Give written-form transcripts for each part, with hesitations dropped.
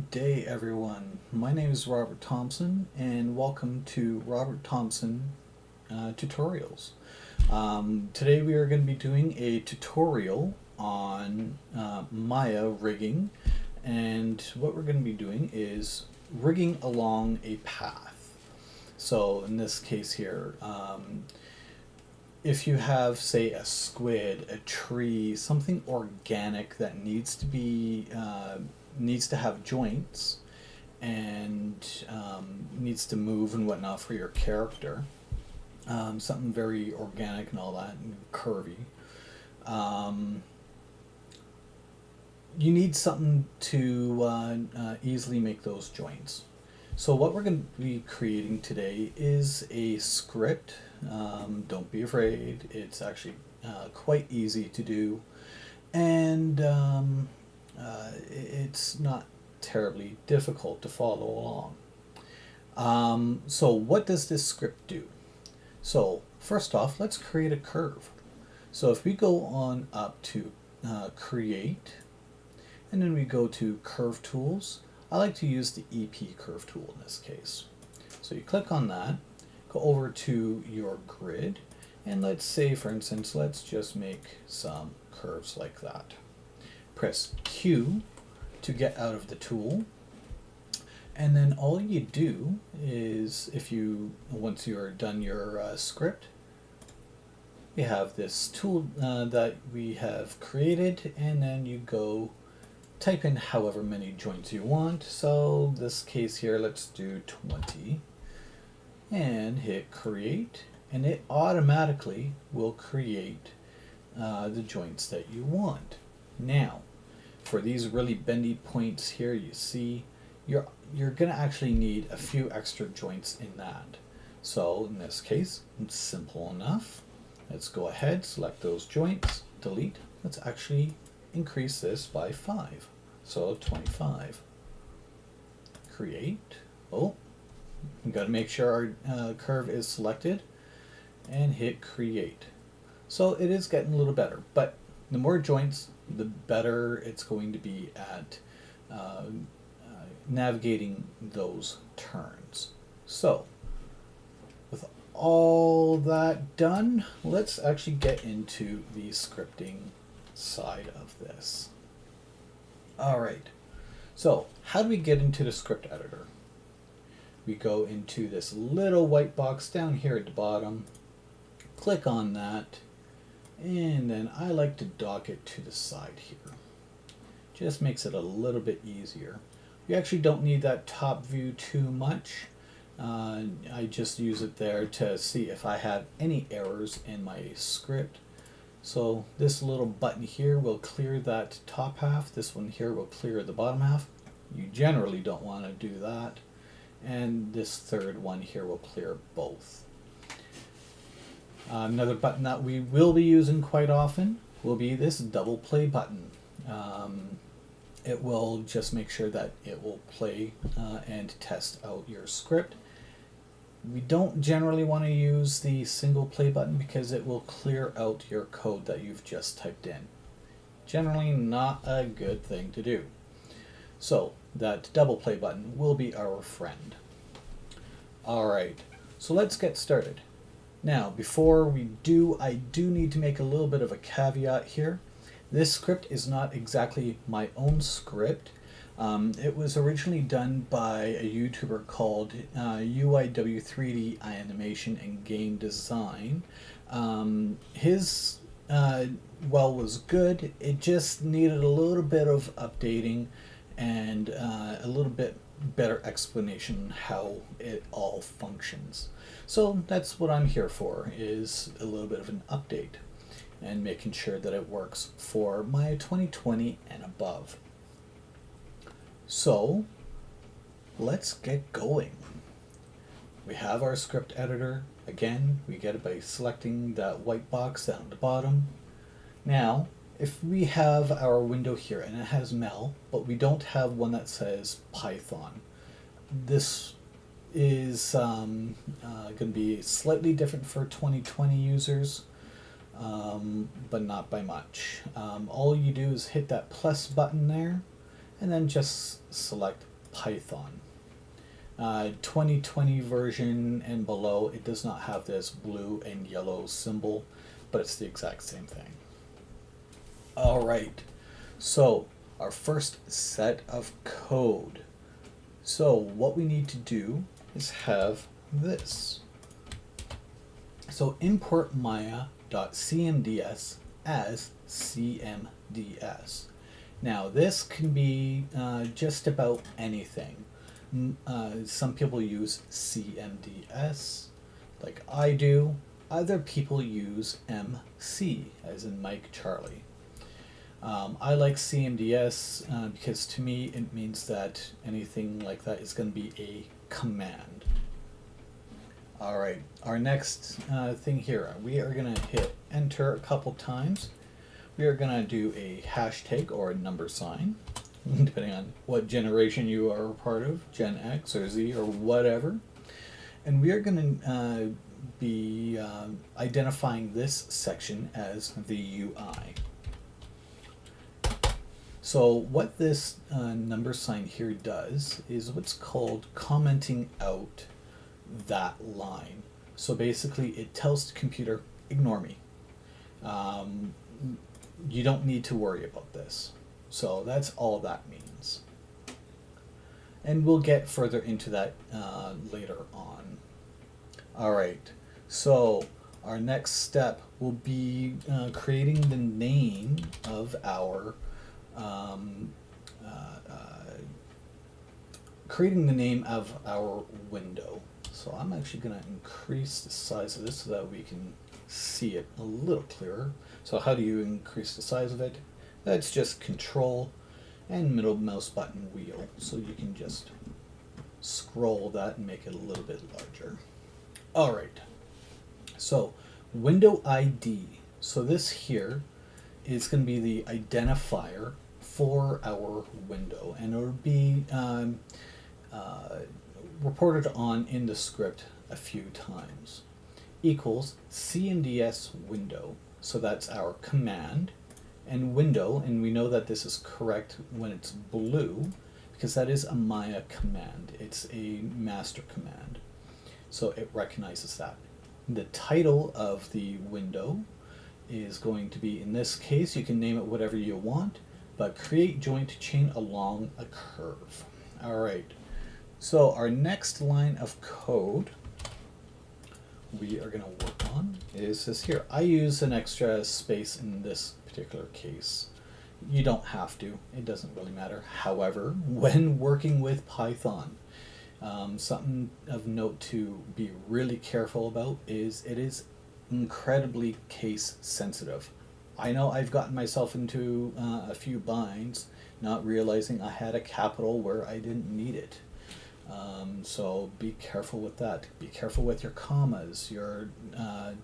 Good day, everyone. My name is Robert Thompson, and welcome to Robert Thompson Tutorials. Today we are going to be doing a tutorial on Maya rigging, and what we're going to be doing is rigging along a path. So in this case here, if you have, say, a squid, a tree, something organic that needs to have joints and needs to move and whatnot for your character, something very organic and all that, and curvy. Um, you need something to easily make those joints. So what we're going to be creating today is a script. Don't be afraid. It's actually quite easy to do, and it's not terribly difficult to follow along. So what does this script do? So first off, let's create a curve. So if we go on up to create, and then we go to curve tools, I like to use the EP curve tool in this case. So you click on that, go over to your grid, and let's say, for instance, let's just make some curves like that. Press Q to get out of the tool, and then all you do is, once you're done your script, you have this tool that we have created, and then you go type in however many joints you want. So this case here, let's do 20, and hit create, and it automatically will create the joints that you want. Now, for these really bendy points here, you see, you're gonna actually need a few extra joints in that. So in this case, it's simple enough. Let's go ahead, select those joints, delete. Let's actually increase this by 5. So 25. Create. Oh, we got to make sure our curve is selected, and hit create. So it is getting a little better, but the more joints, the better it's going to be at navigating those turns. So with all that done, let's actually get into the scripting side of this. All right, so how do we get into the script editor? We go into this little white box down here at the bottom, click on that, and then I like to dock it to the side here. Just makes it a little bit easier. You actually don't need that top view too much. I just use it there to see if I have any errors in my script. So this little button here will clear that top half. This one here will clear the bottom half. You generally don't want to do that. And this third one here will clear both. Another button that we will be using quite often will be this double play button. It will just make sure that it will play and test out your script. We don't generally want to use the single play button because it will clear out your code that you've just typed in. Generally not a good thing to do. So that double play button will be our friend. Alright, so let's get started. Now, before we do, I do need to make a little bit of a caveat here. This script is not exactly my own script. It was originally done by a YouTuber called UIW3D Animation and Game Design. His was good. It just needed a little bit of updating and a little bit better explanation how it all functions. So that's what I'm here for, is a little bit of an update and making sure that it works for my 2020 and above. So let's get going. We have our script editor. Again, we get it by selecting that white box down the bottom. Now, if we have our window here and it has Mel, but we don't have one that says Python, this is going to be slightly different for 2020 users. but not by much. All you do is hit that plus button there, and then just select Python. 2020 version and below, it does not have this blue and yellow symbol, but it's the exact same thing. All right, so our first set of code. So what we need to do is have this. So import maya.cmds as cmds. Now this can be just about anything. Some people use CMDS, like I do. Other people use MC, as in Mike Charlie. I like CMDS because to me it means that anything like that is going to be a command. All right, our next thing here, we are going to hit enter a couple times. We are going to do a hashtag or a number sign, depending on what generation you are a part of, Gen X or Z or whatever. And we are going to be identifying this section as the UI. So what this number sign here does is what's called commenting out that line. So basically it tells the computer, ignore me. You don't need to worry about this. So that's all that means. And we'll get further into that later on. All right, so our next step will be creating the name of our window. So I'm actually going to increase the size of this so that we can see it a little clearer. So how do you increase the size of it? That's just Control and middle mouse button wheel. So you can just scroll that and make it a little bit larger. All right. So window ID. So this here is going to be the identifier for our window, and it will be reported on in the script a few times. Equals CMDS window. So that's our command, and window, and we know that this is correct when it's blue because that is a Maya command. It's a master command. So it recognizes that. The title of the window is going to be, in this case, you can name it whatever you want, but create joint chain along a curve. All right. So our next line of code we are going to work on is this here. I use an extra space in this particular case. You don't have to. It doesn't really matter. However, when working with Python, something of note to be really careful about is it is incredibly case sensitive. I know I've gotten myself into a few binds not realizing I had a capital where I didn't need it. So be careful with that. Be careful with your commas, your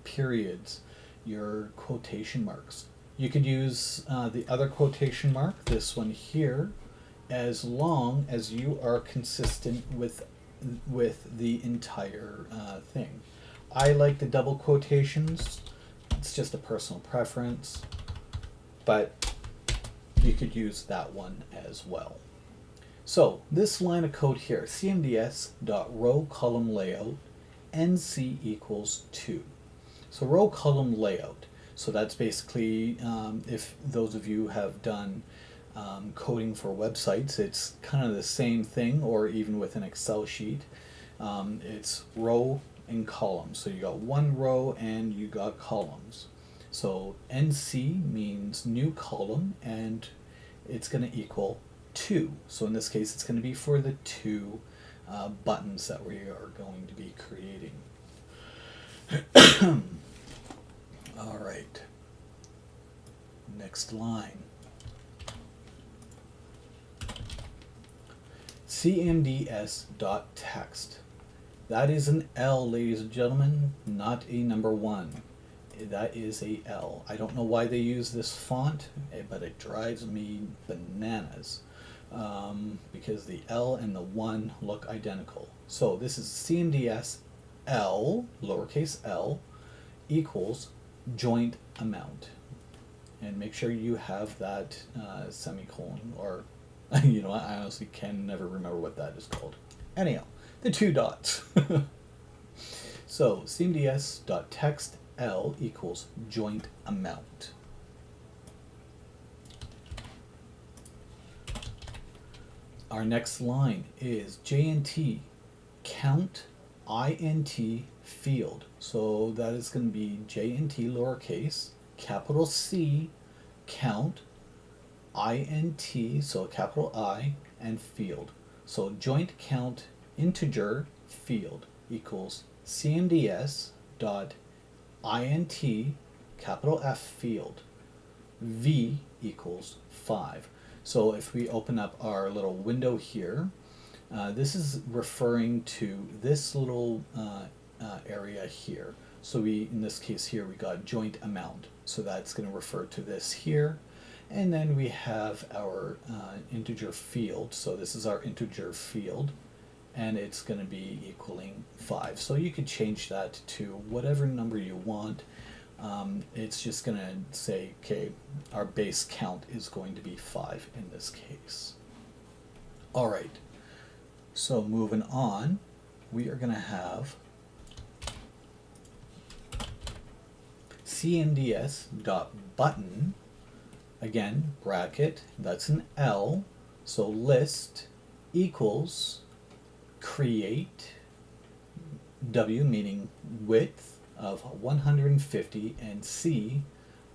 periods, your quotation marks. You could use the other quotation mark, this one here, as long as you are consistent with the entire thing. I like the double quotations. It's just a personal preference, but you could use that one as well. So this line of code here, cmds.row column layout nc equals 2. So row column layout. So that's basically, if those of you have done coding for websites, it's kind of the same thing, or even with an Excel sheet. It's row and column. So you got one row and you got columns. So NC means new column, and it's going to equal 2. So in this case, it's going to be for the 2 buttons that we are going to be creating. All right. Next line. cmds.text. That is an L, ladies and gentlemen, not a number 1. That is a L. I don't know why they use this font, but it drives me bananas because the L and the 1 look identical. So this is cmds L, lowercase l, equals joint amount. And make sure you have that semicolon, or You know, I honestly can never remember what that is called. Anyhow, the two dots. So cmds.textl equals joint amount. Our next line is JNT count int field. So that is going to be JNT lowercase, capital C, count, int, so capital I, and field. So joint count integer field equals cmds dot int capital F field v equals 5. So if we open up our little window here, this is referring to this little area here. So we, in this case here, we got joint amount. So that's going to refer to this here. And then we have our integer field. So this is our integer field, and it's going to be equaling 5. So you could change that to whatever number you want. It's just going to say, okay, our base count is going to be 5 in this case. All right, so moving on, we are going to have cmds.button, again, bracket, that's an L, so list equals create, W meaning width of 150, and C,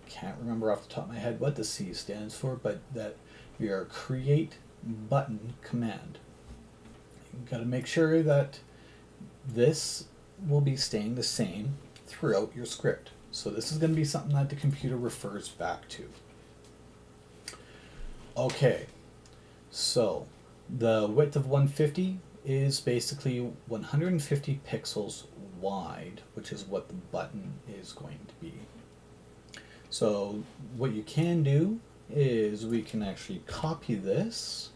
can't remember off the top of my head what the C stands for, but that your create button command. You've got to make sure that this will be staying the same throughout your script. So this is going to be something that the computer refers back to. Okay, so the width of 150 is basically 150 pixels wide, which is what the button is going to be. So what you can do is we can actually copy this,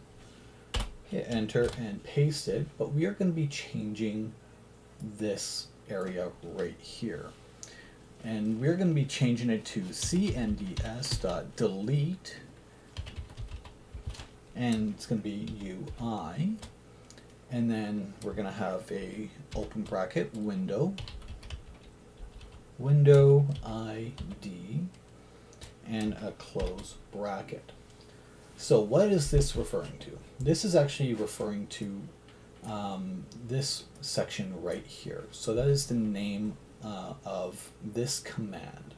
hit enter and paste it, but we are going to be changing this area right here. And we're going to be changing it to cmds.delete, and it's going to be UI, and then we're going to have a open bracket window ID, and a close bracket. So what is this referring to? This is actually referring to this section right here. So that is the name of this command.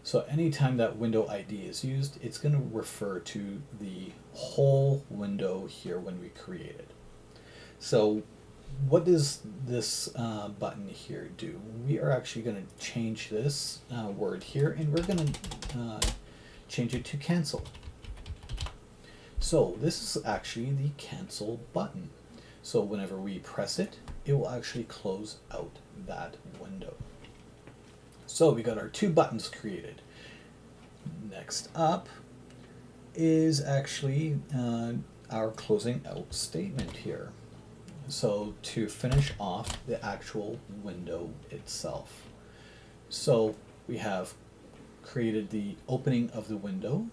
So anytime that window ID is used, it's going to refer to the whole window here when we create it. So what does this button here do? We are actually going to change this word here, and we're going to change it to cancel. So this is actually the cancel button. So whenever we press it, it will actually close out that window. So we got our two buttons created. Next up is actually our closing out statement here. So to finish off the actual window itself. So we have created the opening of the window,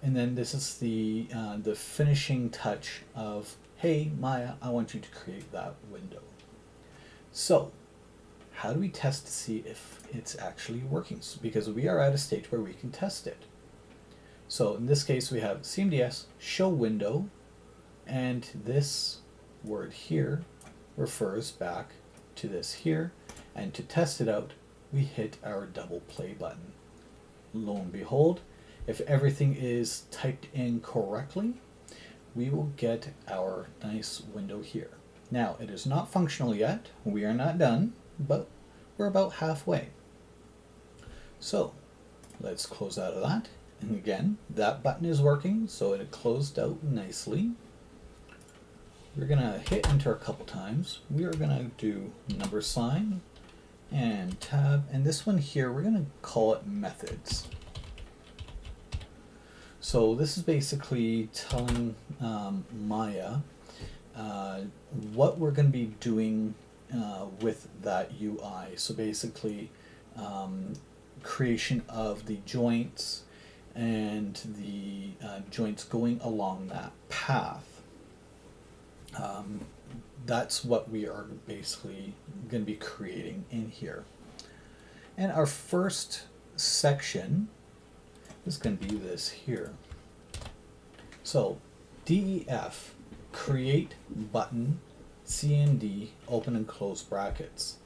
and then this is the finishing touch of, hey Maya, I want you to create that window. So how do we test to see if it's actually working? Because we are at a stage where we can test it. So in this case we have cmds show window, and this word here refers back to this here, and to test it out we hit our double play button. Lo and behold, if everything is typed in correctly, we will get our nice window here. Now it is not functional yet, we are not done, but we're about halfway. So let's close out of that, and again that button is working, so it closed out nicely. We're going to hit enter a couple times. We are going to do number sign and tab, and this one here we're going to call it methods. So this is basically telling Maya what we're going to be doing with that UI. So basically creation of the joints, and the joints going along that path. That's what we are basically going to be creating in here. And our first section is going to be this here. So DEF, create button, CMD, open and close brackets.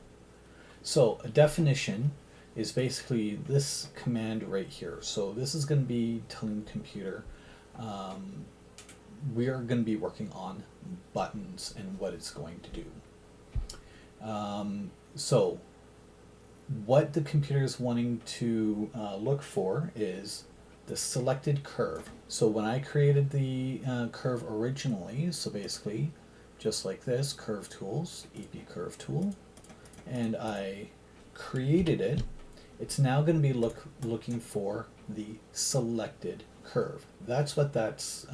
So a definition is basically this command right here. So this is going to be telling the computer we are going to be working on buttons and what it's going to do. So what the computer is wanting to look for is the selected curve. So when I created the curve originally, so basically just like this, curve tools, EP curve tool, and I created it, it's now going to be looking for the selected curve. That's what that's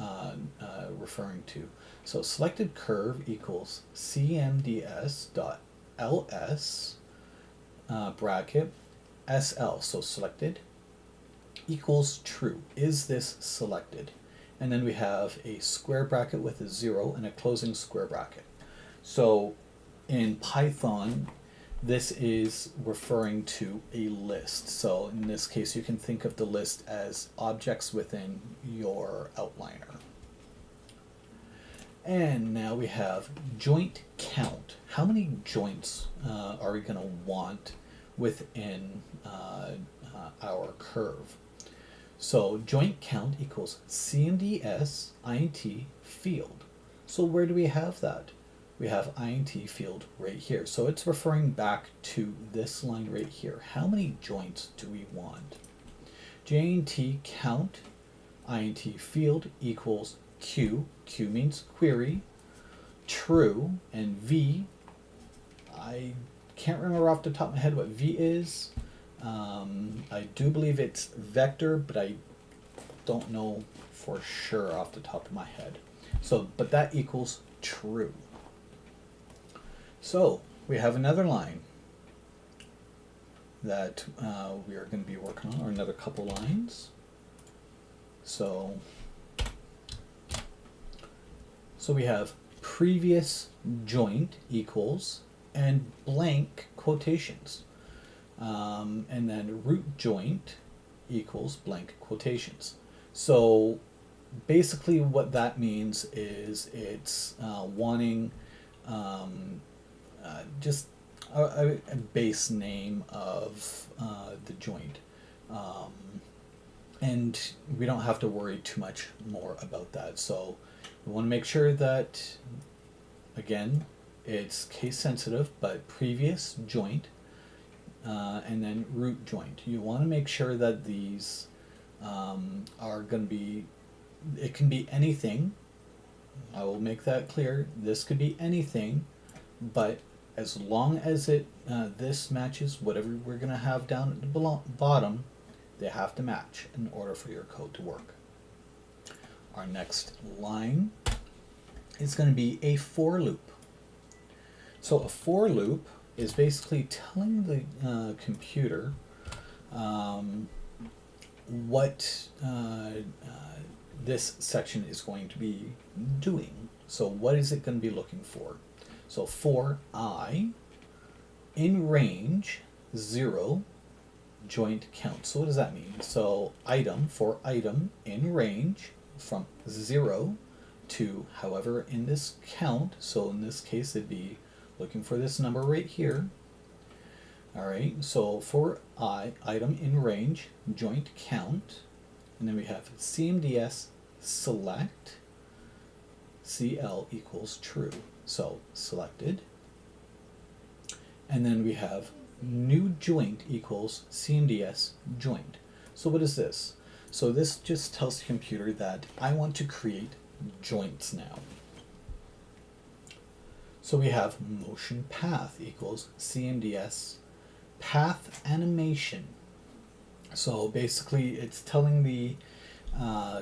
referring to. So selected curve equals cmds.ls bracket SL, so selected, equals true. Is this selected? And then we have a square bracket with a 0 and a closing square bracket. So in Python, this is referring to a list. So in this case, you can think of the list as objects within your outliner. And now we have joint count. How many joints are we going to want within our curve? So joint count equals cmds int field. So where do we have that? We have int field right here. So it's referring back to this line right here. How many joints do we want? JNT count int field equals q. Q means query, true, and v. I can't remember off the top of my head what v is. I do believe it's vector, but I don't know for sure off the top of my head. So, but that equals true. So we have another line that we are going to be working on, or another couple lines. So we have previous joint equals and blank quotations. And then root joint equals blank quotations. So basically what that means is it's wanting just a base name of the joint. And we don't have to worry too much more about that. So we want to make sure that, again, it's case sensitive, but previous joint, and then root joint. You want to make sure that these are going to be, it can be anything. I will make that clear. This could be anything, but as long as it this matches whatever we're going to have down at the bottom, they have to match in order for your code to work. Our next line is going to be a for loop. So a for loop is basically telling the computer what this section is going to be doing. So what is it going to be looking for? So for I in range 0 joint count. So what does that mean? So item for item in range from 0 to however in this count. So in this case it'd be looking for this number right here. Alright, so for I item in range joint count, and then we have cmds select cl equals true. So selected. And then we have new joint equals cmds joint. So what is this? So this just tells the computer that I want to create joints now. So we have motion path equals cmds path animation. So basically it's telling the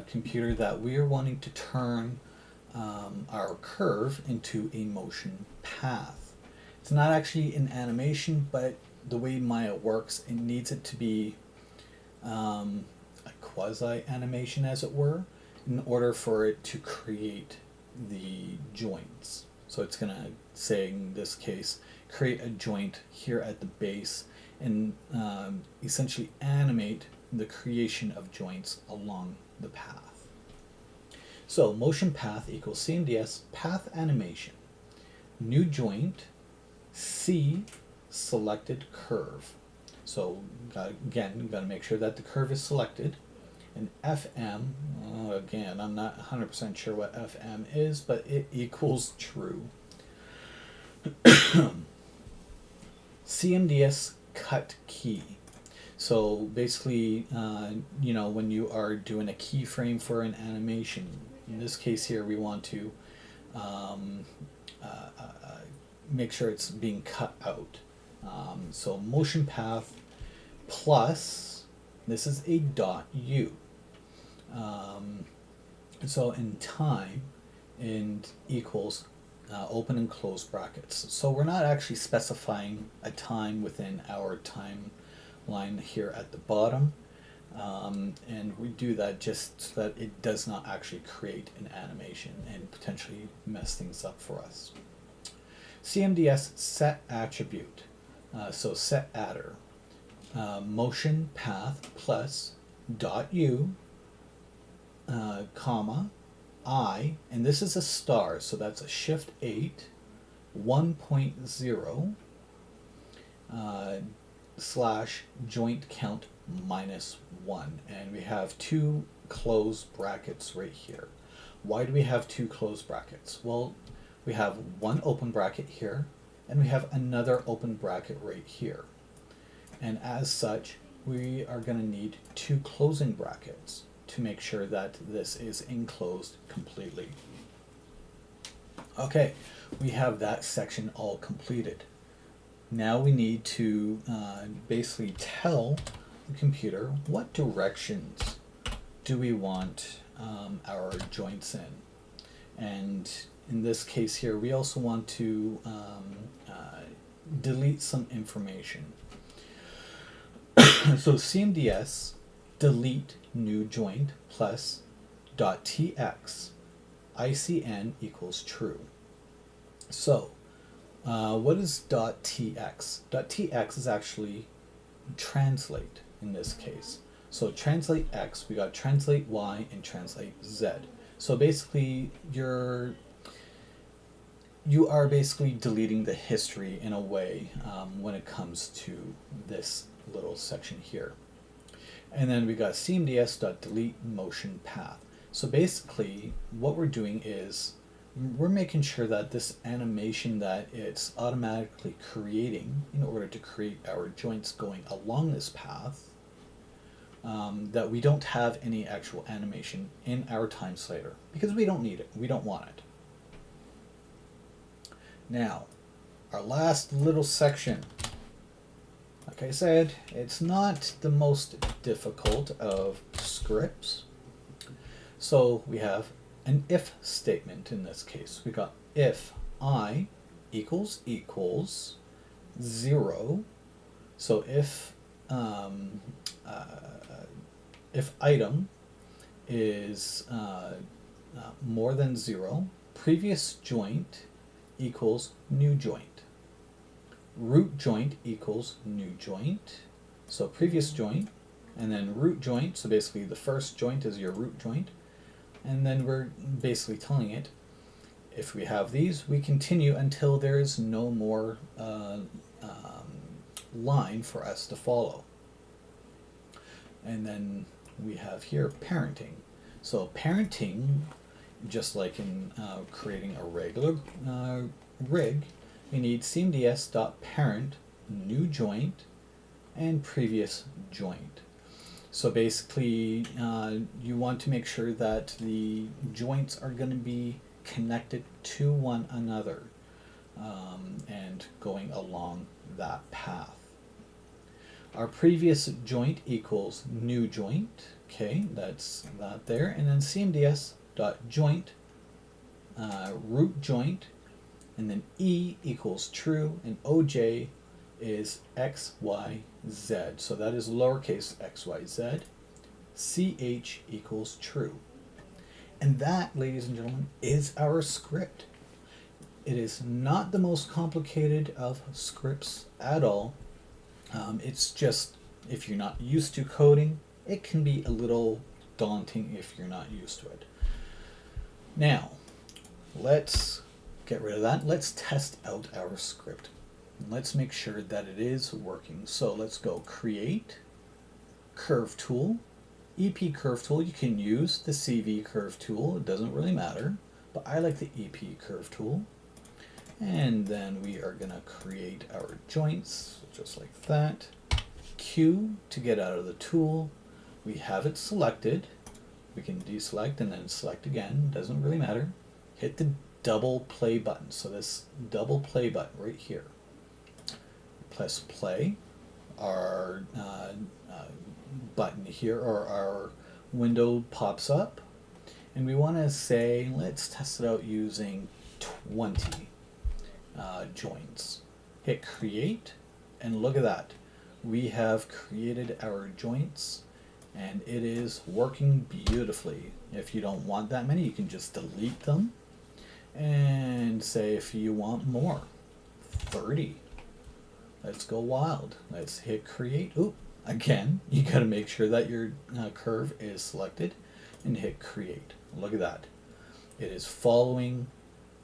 computer that we are wanting to turn our curve into a motion path. It's not actually an animation, but the way Maya works, it needs it to be a quasi animation, as it were, in order for it to create the joints. So it's going to say, in this case, create a joint here at the base and essentially animate the creation of joints along the path. So motion path equals CMDS path animation, new joint, C selected curve. So again, you got to make sure that the curve is selected. And FM, again, I'm not 100% sure what FM is, but it equals true. CMDS cut key. So basically, when you are doing a keyframe for an animation, in this case here, we want to make sure it's being cut out. So motion path plus, this is a .u. So in time and equals open and close brackets. So we're not actually specifying a time within our timeline here at the bottom. And we do that just so that it does not actually create an animation and potentially mess things up for us. CMDS set attribute. So set adder. Motion path plus .u, comma, I, and this is a star, so that's a shift 8, 1.0, slash joint count -1. And we have two close brackets right here. Why do we have two close brackets? Well, we have one open bracket here, and we have another open bracket right here. And as such, we are going to need two closing brackets to make sure that this is enclosed completely. Okay, we have that section all completed. Now we need to basically tell the computer what directions do we want our joints in. And in this case here, we also want to delete some information. So CMDS delete new joint plus .tx ICN equals true. So what is .tx? .tx is actually translate in this case. So translate X, we got translate Y and translate Z. So basically you are basically deleting the history in a way when it comes to this little section here. And then we got cmds.delete motion path. So basically what we're doing is we're making sure that this animation that it's automatically creating in order to create our joints going along this path, that we don't have any actual animation in our time slider because we don't need it, we don't want it. Now, our last little section. Like I said, it's not the most difficult of scripts. So we have an if statement in this case. We got if I equals 0. So if item is more than 0, previous joint equals new joint. Root joint equals new joint. So previous joint, and then root joint. So basically the first joint is your root joint. And then we're basically telling it, if we have these, we continue until there is no more line for us to follow. And then we have here parenting. So parenting, just like in creating a regular rig, we need cmds.parent new joint and previous joint. So basically you want to make sure that the joints are going to be connected to one another and going along that path. Our previous joint equals new joint. Okay, that's that there. And then cmds.joint root joint, and then E equals true, and OJ is XYZ. So that is lowercase XYZ. ch equals true. And that, ladies and gentlemen, is our script. It is not the most complicated of scripts at all. It's just, if you're not used to coding, it can be a little daunting if you're not used to it. Now, let's get rid of that. Let's test out our script. Let's make sure that it is working. So let's go create, curve tool, EP curve tool. You can use the CV curve tool. It doesn't really matter, but I like the EP curve tool. And then we are going to create our joints just like that. Q to get out of the tool. We have it selected. We can deselect and then select again. Doesn't really matter. Hit the double play button. So this double play button right here. Press play. Our button here, or our window pops up. And we want to say, let's test it out using 20 joints. Hit create, and look at that. We have created our joints, and it is working beautifully. If you don't want that many, you can just delete them and say if you want more. 30. Let's go wild. Let's hit create. Oop, again, you got to make sure that your curve is selected and hit create. Look at that. It is following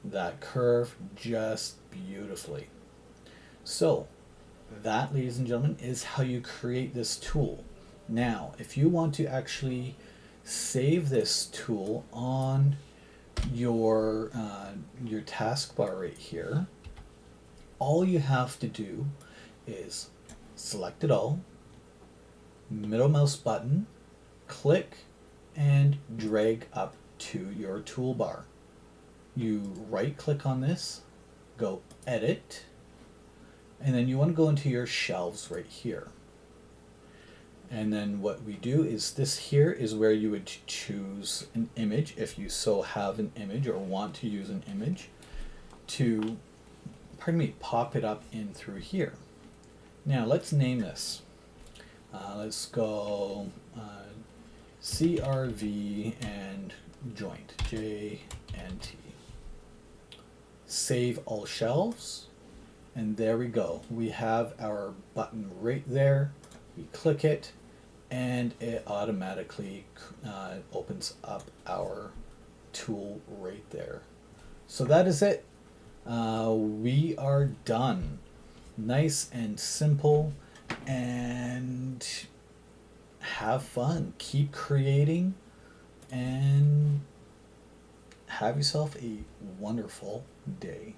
that curve just beautifully. So that, ladies and gentlemen, is how you create this tool. Now, if you want to actually save this tool on your taskbar right here, all you have to do is select it all, middle mouse button, click, and drag up to your toolbar. You right click on this, go edit, and then you want to go into your shelves right here. And then what we do is, this here is where you would choose an image, if you so have an image or want to use an image, to, pop it up in through here. Now let's name this. Let's go CRV and joint, J and T. Save all shelves, and there we go. We have our button right there. We click it, and it automatically opens up our tool right there. So that is it. We are done. Nice and simple, and have fun. Keep creating, and have yourself a wonderful day.